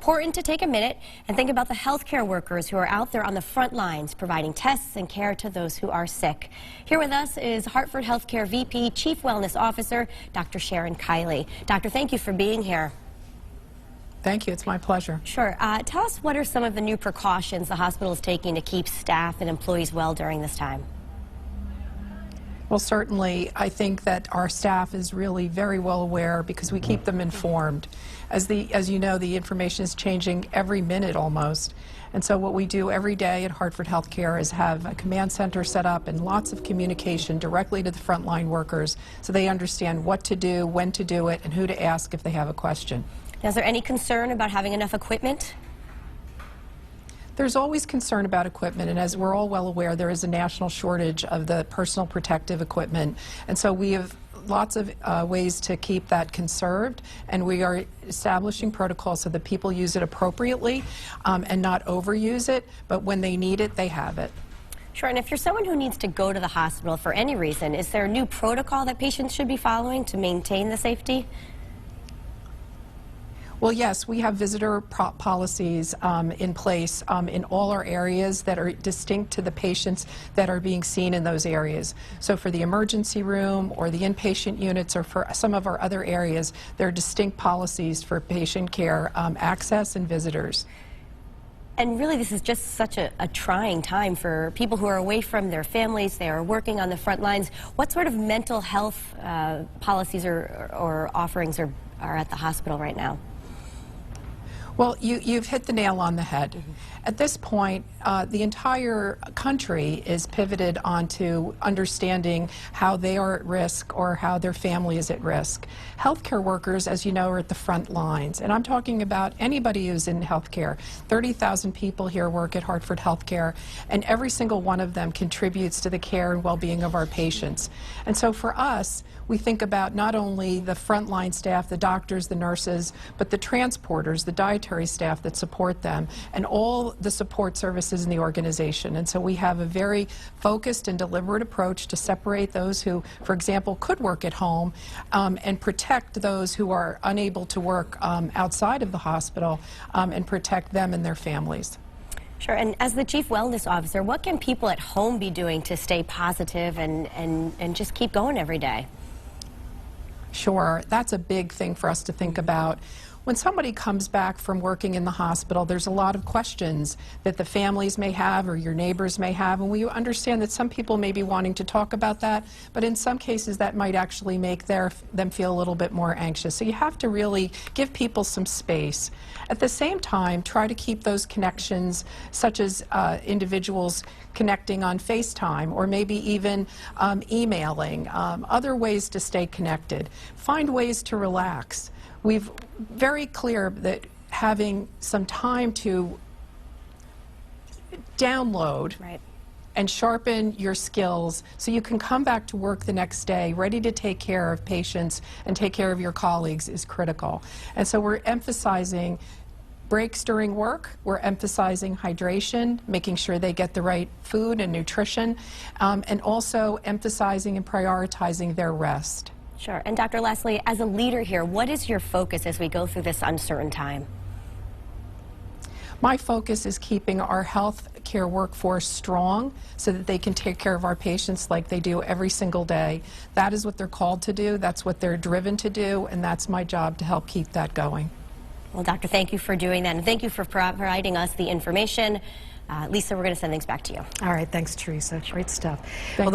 important to take a minute and think about the healthcare workers who are out there on the front lines providing tests and care to those who are sick. Here with us is Hartford HealthCare VP, Chief Wellness Officer, Dr. Sharon Kiely. Doctor, thank you for being here. Thank you. It's my pleasure. Sure. Tell us, what are some of the new precautions the hospital is taking to keep staff and employees well during this time? Well, certainly, I think that our staff is really very well aware because we keep them informed. As you know, the information is changing every minute almost. And so what we do every day at Hartford HealthCare is have a command center set up and lots of communication directly to the frontline workers so they understand what to do, when to do it, and who to ask if they have a question. Now, is there any concern about having enough equipment? There's always concern about equipment, and as we're all well aware, there is a national shortage of the personal protective equipment. And so we have lots of ways to keep that conserved, and we are establishing protocols so that people use it appropriately and not overuse it, but when they need it, they have it. Sure, and if you're someone who needs to go to the hospital for any reason, is there a new protocol that patients should be following to maintain the safety? Well, yes, we have visitor policies in place in all our areas that are distinct to the patients that are being seen in those areas. So for the emergency room or the inpatient units or for some of our other areas, there are distinct policies for patient care access and visitors. And really, this is just such a trying time for people who are away from their families. They are working on the front lines. What sort of mental health policies or offerings are at the hospital right now? Well, you've hit the nail on the head. At this point, the entire country is pivoted onto understanding how they are at risk or how their family is at risk. Healthcare workers, as you know, are at the front lines. And I'm talking about anybody who's in healthcare. 30,000 people here work at Hartford HealthCare, and every single one of them contributes to the care and well-being of our patients. And so for us, we think about not only the frontline staff, the doctors, the nurses, but the transporters, the dietary staff that support them, and all the support services in the organization. And so we have a very focused and deliberate approach to separate those who, for example, could work at home and protect those who are unable to work outside of the hospital and protect them and their families. Sure, and as the Chief Wellness Officer, what can people at home be doing to stay positive and just keep going every day? Sure, that's a big thing for us to think about. When somebody comes back from working in the hospital, there's a lot of questions that the families may have or your neighbors may have, and we understand that some people may be wanting to talk about that, but in some cases that might actually make them feel a little bit more anxious. So you have to really give people some space. At the same time, try to keep those connections, such as individuals connecting on FaceTime or maybe even emailing, other ways to stay connected. Find ways to relax. We've very clear that having some time to download and sharpen your skills so you can come back to work the next day ready to take care of patients and take care of your colleagues is critical. And so we're emphasizing breaks during work, we're emphasizing hydration, making sure they get the right food and nutrition, and also emphasizing and prioritizing their rest. Sure. And Dr. Leslie, as a leader here, what is your focus as we go through this uncertain time? My focus is keeping our health care workforce strong so that they can take care of our patients like they do every single day. That is what they're called to do, that's what they're driven to do, and that's my job to help keep that going. Well, Doctor, thank you for doing that, and thank you for providing us the information. Lisa, we're going to send things back to you. All right, thanks, Teresa. Great stuff.